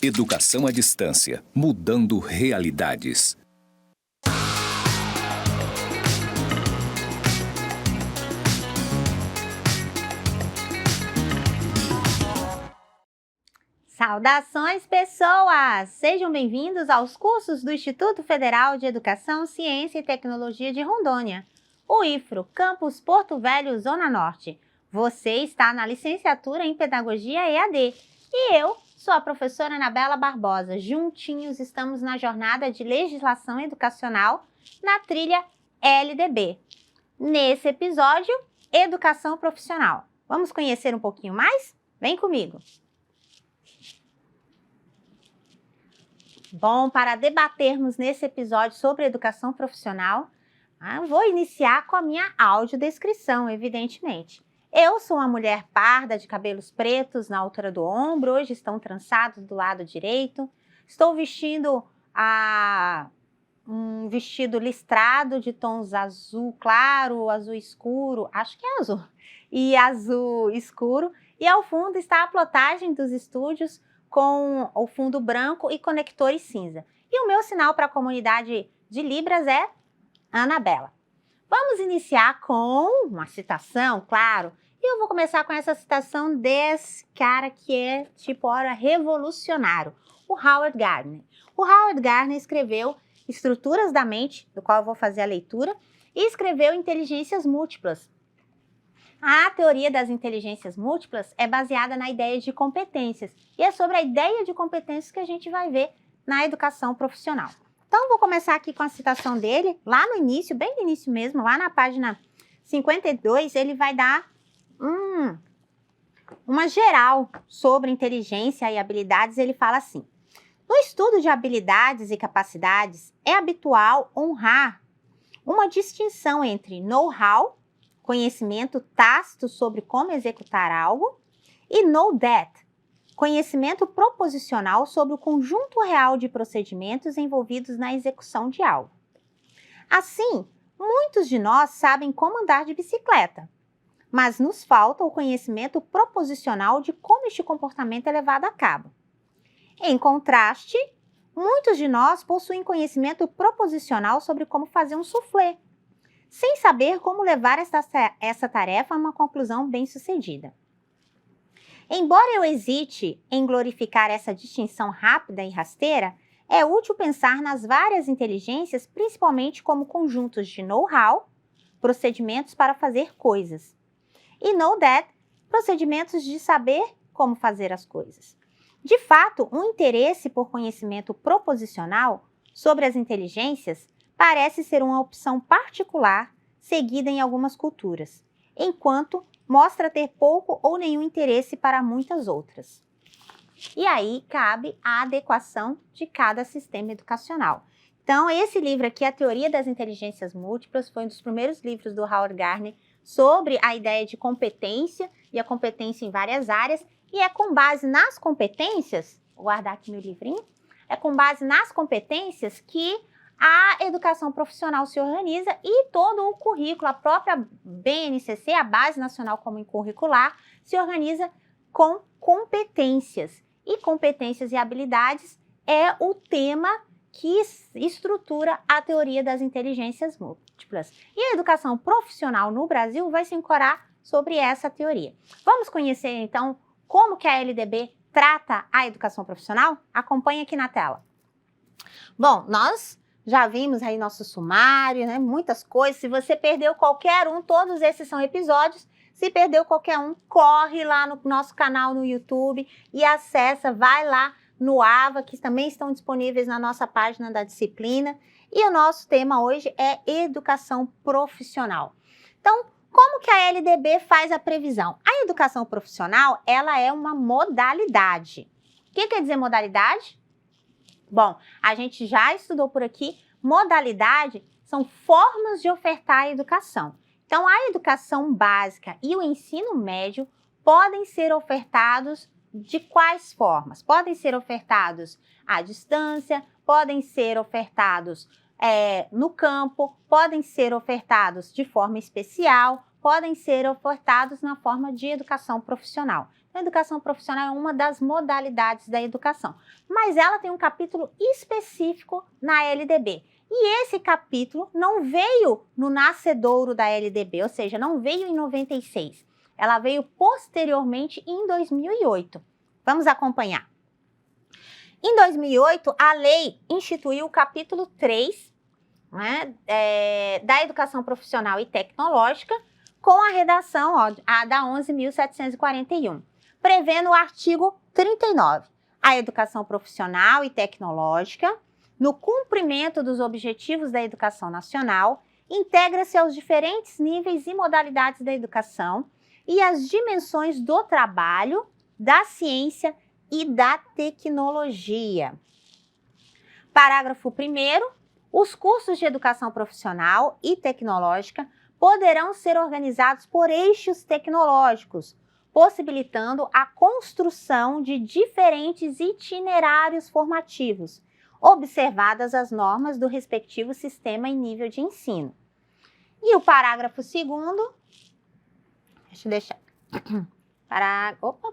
Educação à distância, mudando realidades. Saudações, pessoas! Sejam bem-vindos aos cursos do Instituto Federal de Educação, Ciência e Tecnologia de Rondônia, o IFRO, Campus Porto Velho, Zona Norte. Você está na licenciatura em Pedagogia EAD e eu sou a professora Anabela Barbosa. Juntinhos estamos na jornada de legislação educacional na trilha LDB. Nesse episódio, Educação Profissional. Vamos conhecer um pouquinho mais? Vem comigo! Bom, para debatermos nesse episódio sobre educação profissional, vou iniciar com a minha audiodescrição, evidentemente. Eu sou uma mulher parda de cabelos pretos na altura do ombro, hoje estão trançados do lado direito. Estou vestindo um vestido listrado de tons azul claro, azul escuro, acho que é azul, e azul escuro. E ao fundo está a plotagem dos estúdios, com o fundo branco e conectores cinza. E o meu sinal para a comunidade de Libras é Anabela. Vamos iniciar com uma citação, claro. E eu vou começar com essa citação desse cara que é tipo hora revolucionário, o Howard Gardner. O Howard Gardner escreveu Estruturas da Mente, do qual eu vou fazer a leitura, e escreveu Inteligências Múltiplas. A teoria das inteligências múltiplas é baseada na ideia de competências e é sobre a ideia de competências que a gente vai ver na educação profissional. Então, vou começar aqui com a citação dele, lá no início, bem no início mesmo, lá na página 52, ele vai dar uma geral sobre inteligência e habilidades. Ele fala assim: no estudo de habilidades e capacidades, é habitual honrar uma distinção entre know-how, conhecimento tácito sobre como executar algo, e know that, conhecimento proposicional sobre o conjunto real de procedimentos envolvidos na execução de algo. Assim, muitos de nós sabem como andar de bicicleta, mas nos falta o conhecimento proposicional de como este comportamento é levado a cabo. Em contraste, muitos de nós possuem conhecimento proposicional sobre como fazer um soufflé, sem saber como levar essa tarefa a uma conclusão bem-sucedida. Embora eu hesite em glorificar essa distinção rápida e rasteira, é útil pensar nas várias inteligências, principalmente como conjuntos de know-how, procedimentos para fazer coisas, e know that, procedimentos de saber como fazer as coisas. De fato, um interesse por conhecimento proposicional sobre as inteligências parece ser uma opção particular seguida em algumas culturas, enquanto mostra ter pouco ou nenhum interesse para muitas outras. E aí cabe a adequação de cada sistema educacional. Então, esse livro aqui, A Teoria das Inteligências Múltiplas, foi um dos primeiros livros do Howard Gardner sobre a ideia de competência e a competência em várias áreas, e é com base nas competências, vou guardar aqui meu livrinho, é com base nas competências que a educação profissional se organiza e todo o currículo, a própria BNCC, a Base Nacional Comum Curricular, se organiza com competências. E competências e habilidades é o tema que estrutura a teoria das inteligências múltiplas. E a educação profissional no Brasil vai se ancorar sobre essa teoria. Vamos conhecer, então, como que a LDB trata a educação profissional? Acompanhe aqui na tela. Bom, nós já vimos aí nosso sumário, né? Muitas coisas. Se você perdeu qualquer um, todos esses são episódios. Se perdeu qualquer um, corre lá no nosso canal no YouTube e acessa, vai lá no AVA, que também estão disponíveis na nossa página da disciplina. E o nosso tema hoje é educação profissional. Então, como que a LDB faz a previsão? A educação profissional, ela é uma modalidade. O que quer dizer modalidade? Bom, a gente já estudou por aqui, modalidade são formas de ofertar a educação. Então, a educação básica e o ensino médio podem ser ofertados de quais formas? Podem ser ofertados à distância, podem ser ofertados no campo, podem ser ofertados de forma especial, podem ser ofertados na forma de educação profissional. A educação profissional é uma das modalidades da educação, mas ela tem um capítulo específico na LDB. E esse capítulo não veio no nascedouro da LDB, ou seja, não veio em 96. Ela veio posteriormente em 2008. Vamos acompanhar. Em 2008, a lei instituiu o capítulo 3, da educação profissional e tecnológica, com a redação da 11.741, prevendo o artigo 39. A educação profissional e tecnológica, no cumprimento dos objetivos da educação nacional, integra-se aos diferentes níveis e modalidades da educação e às dimensões do trabalho, da ciência e da tecnologia. Parágrafo 1º. Os cursos de educação profissional e tecnológica poderão ser organizados por eixos tecnológicos, possibilitando a construção de diferentes itinerários formativos, observadas as normas do respectivo sistema e nível de ensino. E o parágrafo 2º,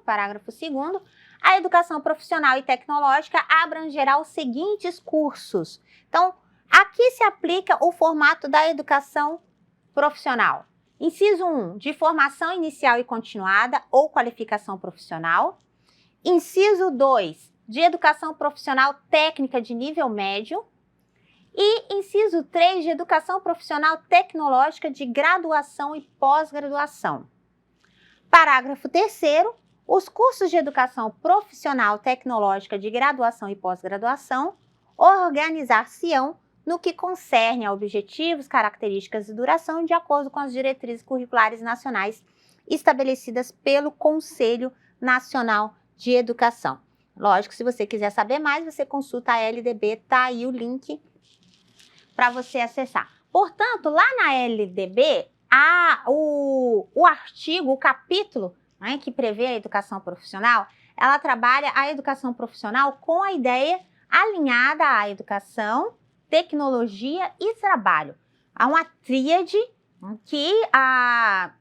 parágrafo 2º, a educação profissional e tecnológica abrangerá os seguintes cursos. Então, aqui se aplica o formato da educação profissional. Inciso 1, de formação inicial e continuada ou qualificação profissional. Inciso 2, de educação profissional técnica de nível médio. E inciso 3, de educação profissional tecnológica de graduação e pós-graduação. Parágrafo 3º, os cursos de educação profissional tecnológica de graduação e pós-graduação organizar-se-ão no que concerne a objetivos, características e duração, de acordo com as diretrizes curriculares nacionais estabelecidas pelo Conselho Nacional de Educação. Lógico, se você quiser saber mais, você consulta a LDB, tá aí o link para você acessar. Portanto, lá na LDB, o artigo, o capítulo, que prevê a educação profissional, ela trabalha a educação profissional com a ideia alinhada à educação, tecnologia e trabalho. Há uma tríade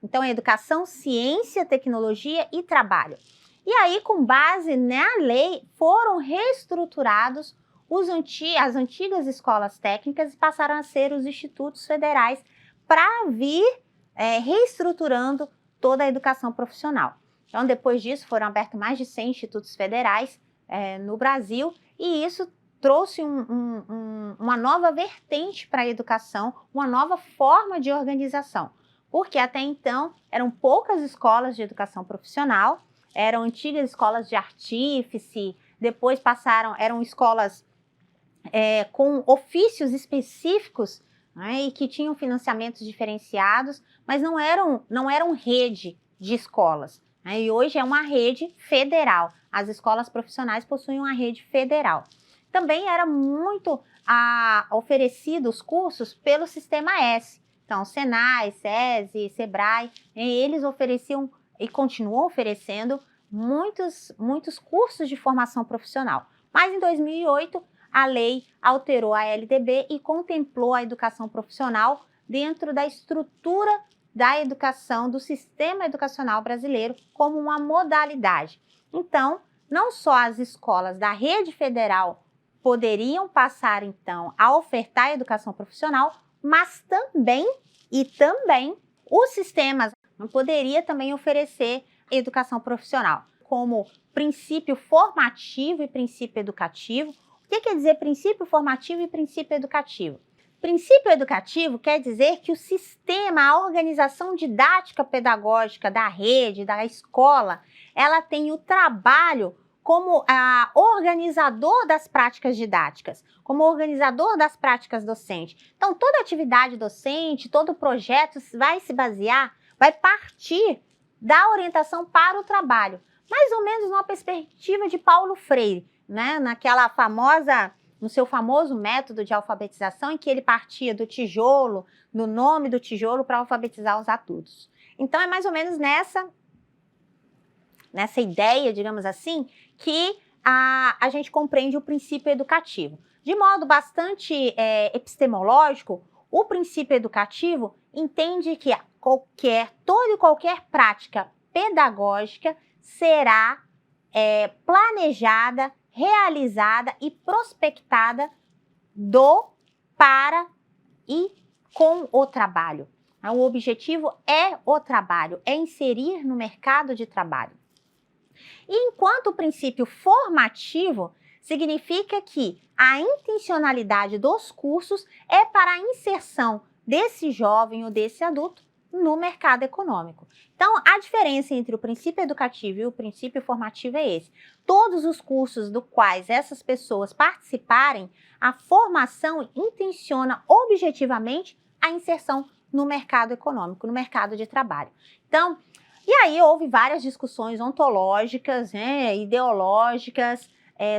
então, educação, ciência, tecnologia e trabalho. E aí, com base na lei, foram reestruturados as antigas escolas técnicas e passaram a ser os institutos federais para vir reestruturando toda a educação profissional. Então, depois disso, foram abertos mais de 100 institutos federais no Brasil, e isso trouxe uma nova vertente para a educação, uma nova forma de organização, porque até então eram poucas escolas de educação profissional, eram antigas escolas de artífice, depois eram escolas com ofícios específicos, e que tinham financiamentos diferenciados, mas não eram rede de escolas. E hoje é uma rede federal. As escolas profissionais possuem uma rede federal. Também era muito oferecidos cursos pelo Sistema S. Então, Senai, SESI, Sebrae, eles ofereciam e continuam oferecendo muitos cursos de formação profissional. Mas em 2008, a lei alterou a LDB e contemplou a educação profissional dentro da estrutura da educação, do sistema educacional brasileiro, como uma modalidade. Então, não só as escolas da rede federal poderiam passar, então, a ofertar a educação profissional, mas também os sistemas poderiam também oferecer educação profissional, como princípio formativo e princípio educativo. O que quer dizer princípio formativo e princípio educativo? Princípio educativo quer dizer que o sistema, a organização didática pedagógica da rede, da escola, ela tem o trabalho como organizador das práticas didáticas, como organizador das práticas docentes. Então, toda atividade docente, todo projeto vai partir da orientação para o trabalho, mais ou menos numa perspectiva de Paulo Freire, no seu famoso método de alfabetização, em que ele partia do tijolo, do nome do tijolo, para alfabetizar os adultos. Então, é mais ou menos nessa ideia, digamos assim, que a gente compreende o princípio educativo. De modo bastante epistemológico, o princípio educativo entende que toda e qualquer prática pedagógica será planejada, realizada e prospectada para e com o trabalho. O objetivo é o trabalho, é inserir no mercado de trabalho. E enquanto o princípio formativo significa que a intencionalidade dos cursos é para a inserção desse jovem ou desse adulto no mercado econômico. Então, a diferença entre o princípio educativo e o princípio formativo é esse. Todos os cursos dos quais essas pessoas participarem, a formação intenciona objetivamente a inserção no mercado econômico, no mercado de trabalho. Então, e aí houve várias discussões ontológicas, ideológicas,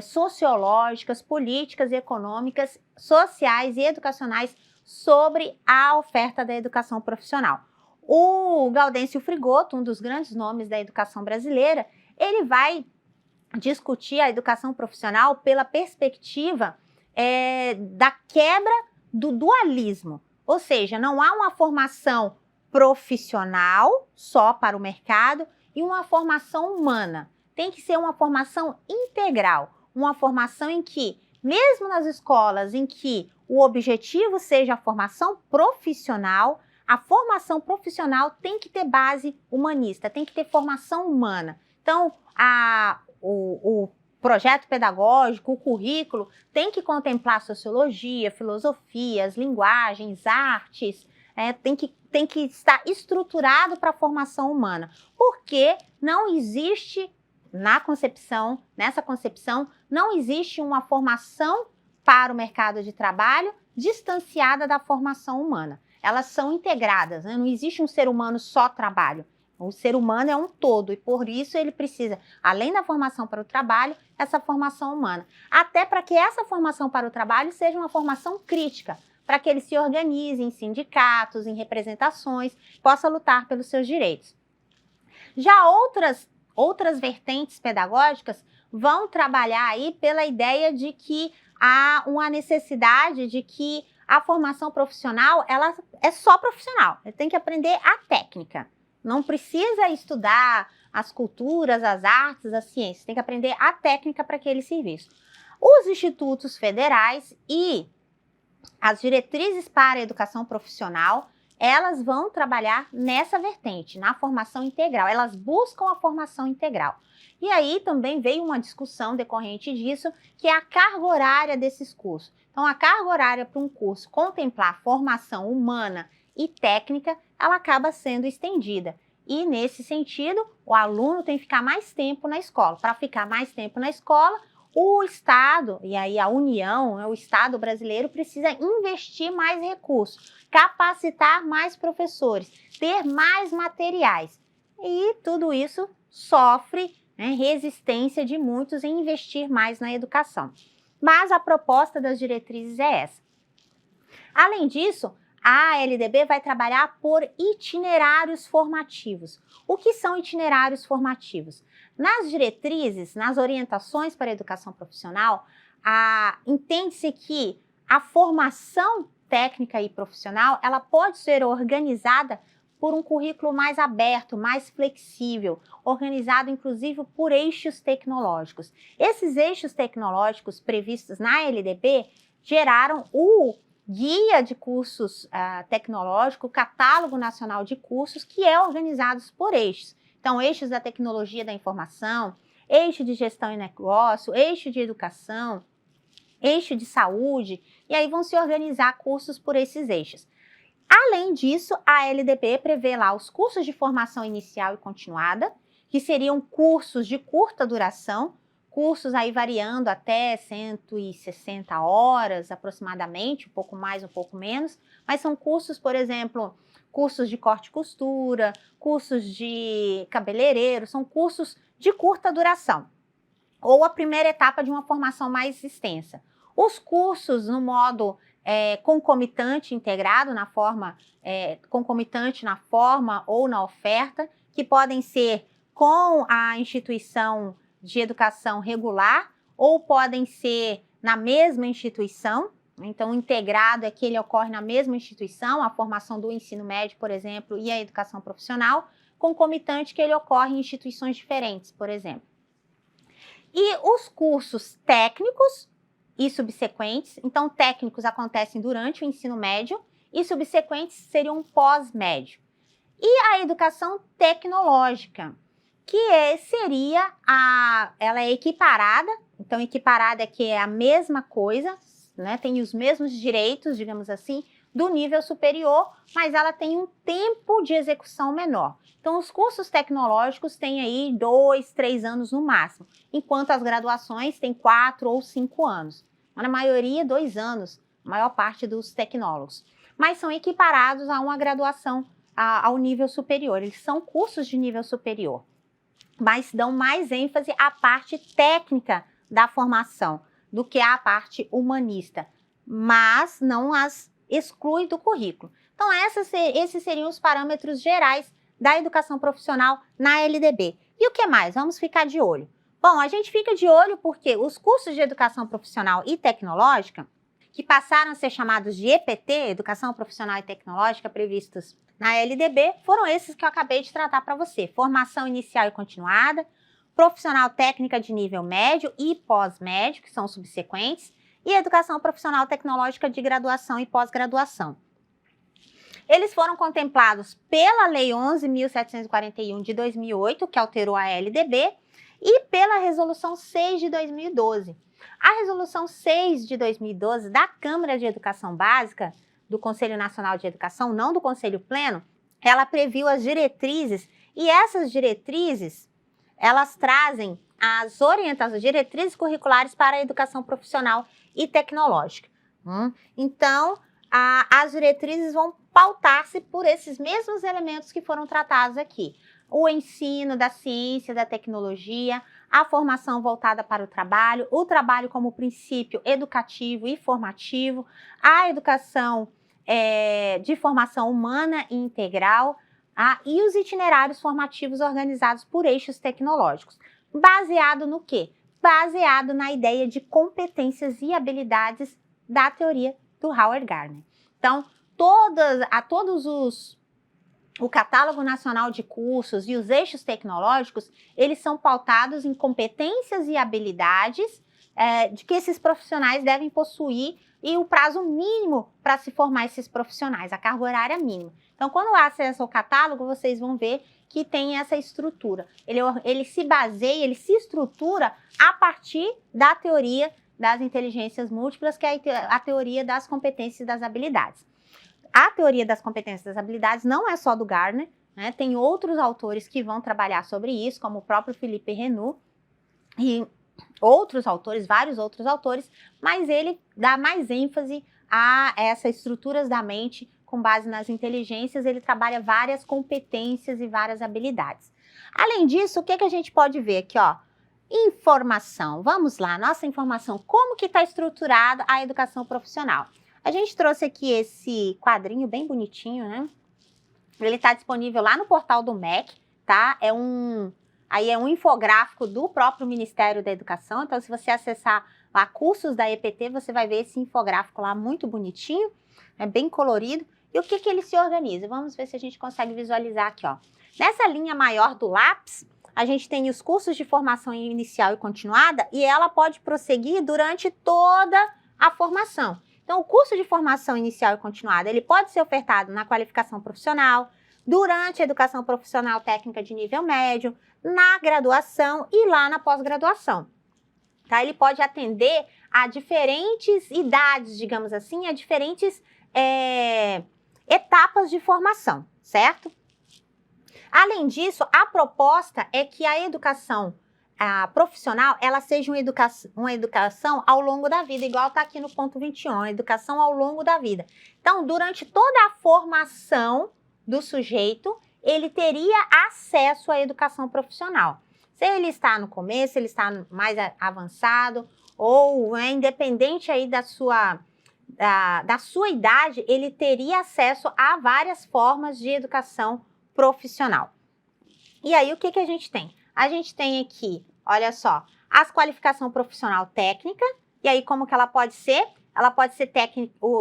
sociológicas, políticas e econômicas, sociais e educacionais sobre a oferta da educação profissional. O Gaudêncio Frigoto, um dos grandes nomes da educação brasileira, ele vai discutir a educação profissional pela perspectiva da quebra do dualismo, ou seja, não há uma formação profissional só para o mercado e uma formação humana. Tem que ser uma formação integral, uma formação em que, mesmo nas escolas em que o objetivo seja a formação profissional, a formação profissional tem que ter base humanista, tem que ter formação humana. Então, o projeto pedagógico, o currículo, tem que contemplar sociologia, filosofias, linguagens, artes, tem que estar estruturado para a formação humana, porque não existe, nessa concepção, não existe uma formação para o mercado de trabalho distanciada da formação humana. Elas são integradas, não existe um ser humano só trabalho. O ser humano é um todo e, por isso, ele precisa, além da formação para o trabalho, essa formação humana. Até para que essa formação para o trabalho seja uma formação crítica, para que ele se organize em sindicatos, em representações, possa lutar pelos seus direitos. Já outras vertentes pedagógicas vão trabalhar aí pela ideia de que há uma necessidade de que a formação profissional, ela é só profissional, ele tem que aprender a técnica. Não precisa estudar as culturas, as artes, as ciências, tem que aprender a técnica para aquele serviço. Os institutos federais e as diretrizes para a educação profissional, elas vão trabalhar nessa vertente, na formação integral, elas buscam a formação integral. E aí também veio uma discussão decorrente disso, que é a carga horária desses cursos. Então, a carga horária para um curso contemplar formação humana e técnica, ela acaba sendo estendida. E, nesse sentido, o aluno tem que ficar mais tempo na escola. Para ficar mais tempo na escola, o Estado, e aí a União, o Estado brasileiro, precisa investir mais recursos, capacitar mais professores, ter mais materiais. E tudo isso sofre resistência de muitos em investir mais na educação. Mas a proposta das diretrizes é essa. Além disso, a LDB vai trabalhar por itinerários formativos. O que são itinerários formativos? Nas diretrizes, nas orientações para a educação profissional, entende-se que a formação técnica e profissional, ela pode ser organizada por um currículo mais aberto, mais flexível, organizado inclusive por eixos tecnológicos. Esses eixos tecnológicos previstos na LDB geraram o Guia de Cursos Tecnológico, Catálogo Nacional de Cursos, que é organizado por eixos. Então, eixos da tecnologia da informação, eixo de gestão e negócio, eixo de educação, eixo de saúde, e aí vão se organizar cursos por esses eixos. Além disso, a LDB prevê lá os cursos de formação inicial e continuada, que seriam cursos de curta duração, cursos aí variando até 160 horas aproximadamente, um pouco mais, um pouco menos, mas são cursos, por exemplo, cursos de corte e costura, cursos de cabeleireiro, são cursos de curta duração, ou a primeira etapa de uma formação mais extensa. Os cursos no modo concomitante integrado, na forma concomitante na forma ou na oferta, que podem ser com a instituição de educação regular ou podem ser na mesma instituição, Então, integrado é que ele ocorre na mesma instituição, a formação do ensino médio, por exemplo, e a educação profissional, concomitante que ele ocorre em instituições diferentes, por exemplo. E os cursos técnicos e subsequentes, então técnicos acontecem durante o ensino médio e subsequentes seriam pós-médio. E a educação tecnológica, que ela é equiparada, então equiparada é que é a mesma coisa, né, tem os mesmos direitos, digamos assim, do nível superior, mas ela tem um tempo de execução menor. Então, os cursos tecnológicos têm aí 2, 3 anos no máximo, enquanto as graduações têm 4 ou 5 anos. Na maioria, 2 anos, a maior parte dos tecnólogos. Mas são equiparados a uma graduação ao nível superior. Eles são cursos de nível superior, mas dão mais ênfase à parte técnica da formação do que à parte humanista, mas não as exclui do currículo. Então, esses seriam os parâmetros gerais da educação profissional na LDB. E o que mais? Vamos ficar de olho. Bom, a gente fica de olho porque os cursos de educação profissional e tecnológica, que passaram a ser chamados de EPT, Educação Profissional e Tecnológica, previstos na LDB, foram esses que eu acabei de tratar para você. Formação inicial e continuada, profissional técnica de nível médio e pós-médio, que são subsequentes, e educação profissional tecnológica de graduação e pós-graduação. Eles foram contemplados pela Lei 11.741 de 2008, que alterou a LDB, e pela Resolução 6 de 2012. A Resolução 6 de 2012 da Câmara de Educação Básica, do Conselho Nacional de Educação, não do Conselho Pleno, ela previu as diretrizes, e essas diretrizes, elas trazem as orientações, diretrizes curriculares para a educação profissional e tecnológica. Então, as diretrizes vão pautar-se por esses mesmos elementos que foram tratados aqui. O ensino da ciência, da tecnologia, a formação voltada para o trabalho como princípio educativo e formativo, a educação de formação humana e integral, e os itinerários formativos organizados por eixos tecnológicos. Baseado no quê? Baseado na ideia de competências e habilidades da teoria do Howard Gardner. Então, o catálogo nacional de cursos e os eixos tecnológicos, eles são pautados em competências e habilidades de que esses profissionais devem possuir e o prazo mínimo para se formar esses profissionais, a carga horária mínima. Então, quando acessa o catálogo, vocês vão ver que tem essa estrutura. Ele se baseia, ele se estrutura a partir da teoria das inteligências múltiplas, que é a teoria das competências e das habilidades. A teoria das competências e das habilidades não é só do Gardner, né? Tem outros autores que vão trabalhar sobre isso, como o próprio Philippe Renou e outros autores, vários outros autores, mas ele dá mais ênfase a essas estruturas da mente com base nas inteligências, ele trabalha várias competências e várias habilidades. Além disso, o que a gente pode ver aqui, ó? Informação. Vamos lá, nossa informação. Como que está estruturada a educação profissional? A gente trouxe aqui esse quadrinho bem bonitinho, né? Ele está disponível lá no portal do MEC, tá? É um infográfico do próprio Ministério da Educação. Então, se você acessar lá cursos da EPT, você vai ver esse infográfico lá muito bonitinho, é bem colorido. E o que ele se organiza? Vamos ver se a gente consegue visualizar aqui, ó. Nessa linha maior do lápis, a gente tem os cursos de formação inicial e continuada e ela pode prosseguir durante toda a formação. Então, o curso de formação inicial e continuada, ele pode ser ofertado na qualificação profissional, durante a educação profissional técnica de nível médio, na graduação e lá na pós-graduação. Tá? Ele pode atender a diferentes idades, digamos assim, a diferentes etapas de formação, certo? Além disso, a proposta é que a educação profissional, ela seja uma educação ao longo da vida, igual está aqui no ponto 21, a educação ao longo da vida. Então, durante toda a formação do sujeito, ele teria acesso à educação profissional. Se ele está no começo, ele está mais avançado, ou independente aí da sua idade, ele teria acesso a várias formas de educação profissional. E aí, o que a gente tem? A gente tem aqui, olha só, a qualificação profissional técnica, e aí como que ela pode ser? ela pode ser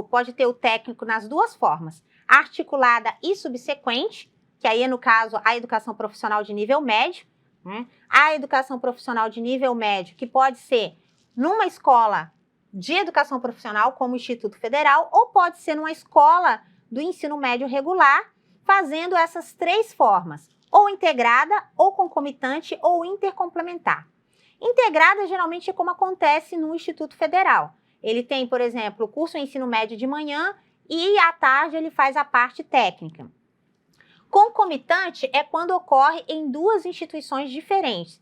pode ter o técnico nas duas formas, articulada e subsequente, que aí é, no caso, a educação profissional de nível médio, né? A educação profissional de nível médio, que pode ser numa escola de educação profissional, como o Instituto Federal, ou pode ser numa escola do ensino médio regular, fazendo essas três formas, ou integrada, ou concomitante, ou intercomplementar. Integrada, geralmente, é como acontece no Instituto Federal. Ele tem, por exemplo, o curso ensino médio de manhã e à tarde ele faz a parte técnica. Concomitante é quando ocorre em duas instituições diferentes.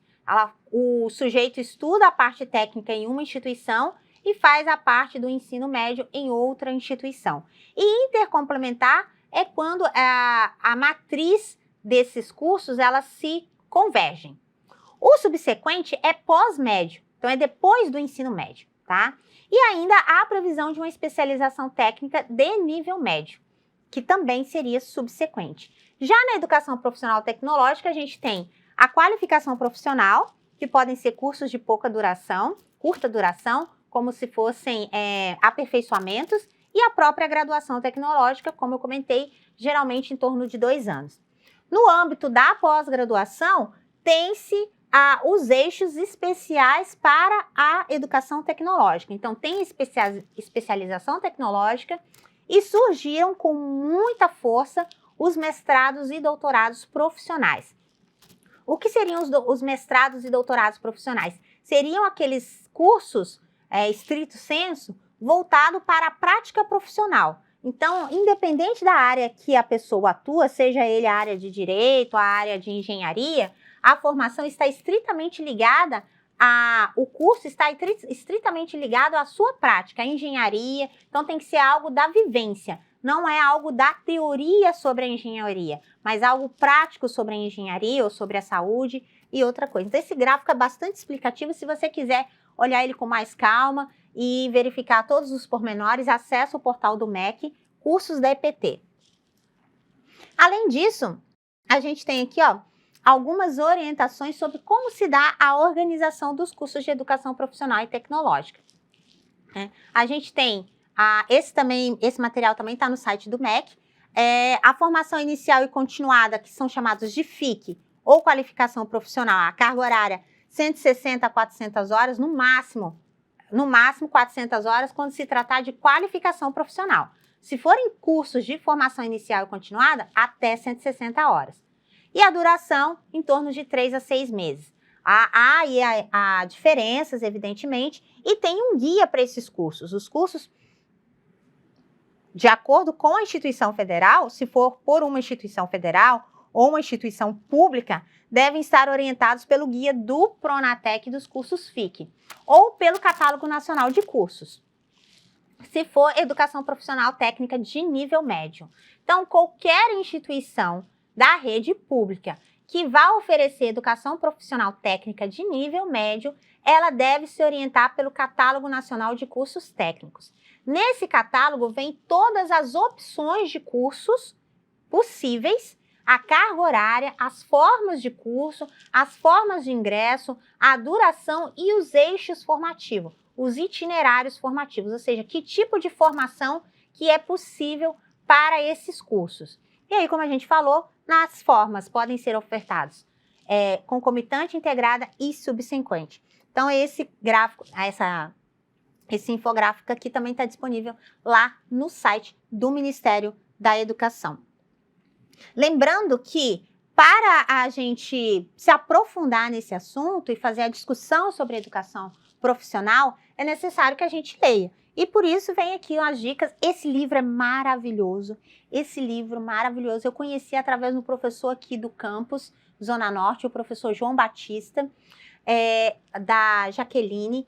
O sujeito estuda a parte técnica em uma instituição e faz a parte do ensino médio em outra instituição. E intercomplementar é quando a matriz desses cursos elas se convergem. O subsequente é pós-médio, então é depois do ensino médio, tá? E ainda há a previsão de uma especialização técnica de nível médio, que também seria subsequente. Já na educação profissional tecnológica, a gente tem a qualificação profissional, que podem ser cursos de curta duração, como se fossem aperfeiçoamentos, e a própria graduação tecnológica, como eu comentei, geralmente em torno de 2 anos. No âmbito da pós-graduação, tem-se os eixos especiais para a educação tecnológica. Então, tem especialização tecnológica e surgiram com muita força os mestrados e doutorados profissionais. O que seriam os mestrados e doutorados profissionais? Seriam aqueles cursos, estrito sensu, voltado para a prática profissional. Então, independente da área que a pessoa atua, seja ele a área de direito, a área de engenharia, a formação está estritamente ligada o curso está estritamente ligado à sua prática, à engenharia, então tem que ser algo da vivência, não é algo da teoria sobre a engenharia, mas algo prático sobre a engenharia ou sobre a saúde e outra coisa. Então esse gráfico é bastante explicativo, se você quiser olhar ele com mais calma e verificar todos os pormenores, acesse o portal do MEC, cursos da EPT. Além disso, a gente tem aqui, algumas orientações sobre como se dá a organização dos cursos de educação profissional e tecnológica. A gente tem, esse material também está no site do MEC, a formação inicial e continuada, que são chamados de FIC, ou qualificação profissional, a carga horária 160 a 400 horas, no máximo 400 horas, quando se tratar de qualificação profissional. Se forem cursos de formação inicial e continuada, até 160 horas. E a duração, em torno de 3 a 6 meses. Há diferenças, evidentemente, e tem um guia para esses cursos. Os cursos, de acordo com a instituição federal, se for por uma instituição federal ou uma instituição pública, devem estar orientados pelo guia do Pronatec dos cursos FIC, ou pelo Catálogo Nacional de Cursos, se for educação profissional técnica de nível médio. Então, qualquer instituição da rede pública que vá oferecer educação profissional técnica de nível médio, ela deve se orientar pelo Catálogo Nacional de Cursos Técnicos. Nesse catálogo vem todas as opções de cursos possíveis, a carga horária, as formas de curso, as formas de ingresso, a duração e os eixos formativos, os itinerários formativos, ou seja, que tipo de formação que é possível para esses cursos. E aí, como a gente falou, nas formas podem ser ofertados concomitante, integrada e subsequente. Então, esse gráfico, esse infográfico aqui também está disponível lá no site do Ministério da Educação. Lembrando que, para a gente se aprofundar nesse assunto e fazer a discussão sobre educação profissional, é necessário que a gente leia. E por isso vem aqui umas dicas. Esse livro é maravilhoso. Eu conheci através do professor aqui do campus, Zona Norte, o professor João Batista, da Jaqueline,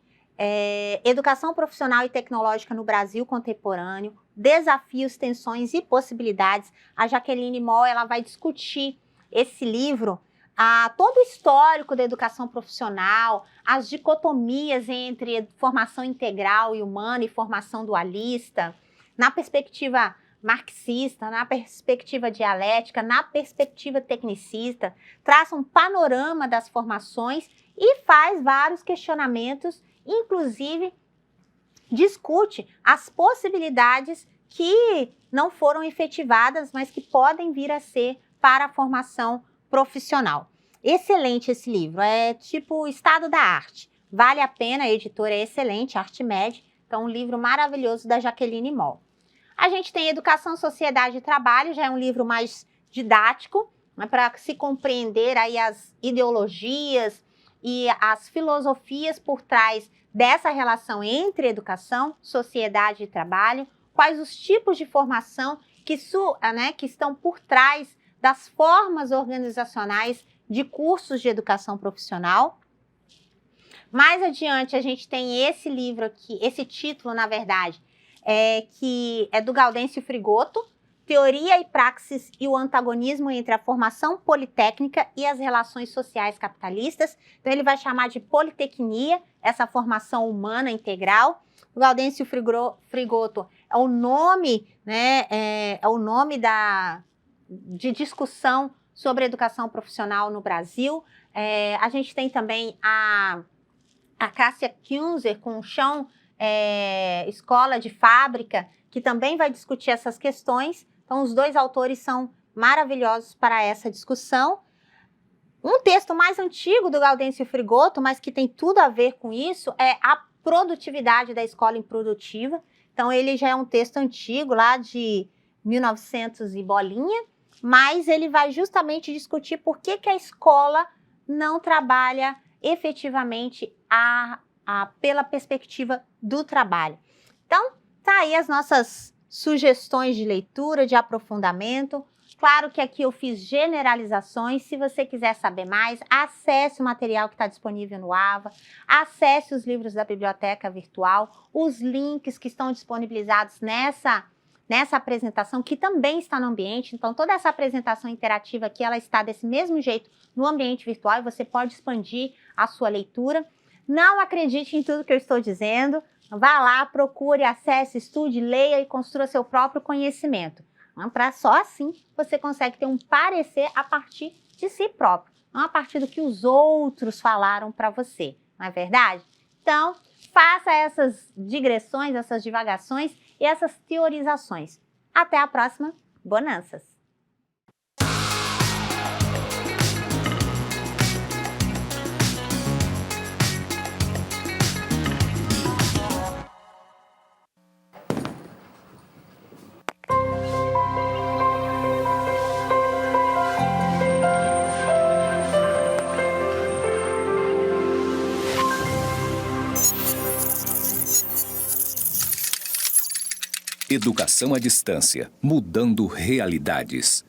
Educação Profissional e Tecnológica no Brasil Contemporâneo, Desafios, Tensões e Possibilidades. A Jaqueline Moll, ela vai discutir esse livro, todo o histórico da educação profissional, as dicotomias entre formação integral e humana e formação dualista, na perspectiva marxista, na perspectiva dialética, na perspectiva tecnicista, traça um panorama das formações e faz vários questionamentos, inclusive discute as possibilidades que não foram efetivadas, mas que podem vir a ser para a formação profissional. Excelente esse livro, é tipo estado da arte. Vale a pena, a editora é excelente, Artmed, então um livro maravilhoso da Jaqueline Moll. A gente tem Educação, Sociedade e Trabalho, já é um livro mais didático, né, para se compreender aí as ideologias e as filosofias por trás dessa relação entre educação, sociedade e trabalho, quais os tipos de formação que estão por trás das formas organizacionais de cursos de educação profissional. Mais adiante, a gente tem esse livro aqui, esse título, na verdade, que é do Gaudêncio Frigoto, Teoria e Praxis e o Antagonismo entre a Formação Politécnica e as Relações Sociais Capitalistas. Então, ele vai chamar de Politecnia, essa formação humana integral. O Gaudêncio Frigoto é o nome, né, é o nome de discussão sobre educação profissional no Brasil. A gente tem também a Cássia Kunzer com o Chão, Escola de Fábrica, que também vai discutir essas questões. Então, os dois autores são maravilhosos para essa discussão. Um texto mais antigo do Gaudêncio Frigoto, mas que tem tudo a ver com isso, é A Produtividade da Escola Improdutiva. Então, ele já é um texto antigo, lá de 1900 e bolinha, mas ele vai justamente discutir por que a escola não trabalha efetivamente pela perspectiva do trabalho. Então, tá aí as nossas sugestões de leitura, de aprofundamento. Claro que aqui eu fiz generalizações. Se você quiser saber mais, acesse o material que está disponível no AVA, acesse os livros da biblioteca virtual, os links que estão disponibilizados nessa apresentação, que também está no ambiente. Então, toda essa apresentação interativa aqui, ela está desse mesmo jeito no ambiente virtual e você pode expandir a sua leitura. Não acredite em tudo que eu estou dizendo. Vá lá, procure, acesse, estude, leia e construa seu próprio conhecimento. Só assim você consegue ter um parecer a partir de si próprio, não a partir do que os outros falaram para você, não é verdade? Então, faça essas digressões, essas divagações e essas teorizações. Até a próxima. Bonanças! Educação à distância, mudando realidades.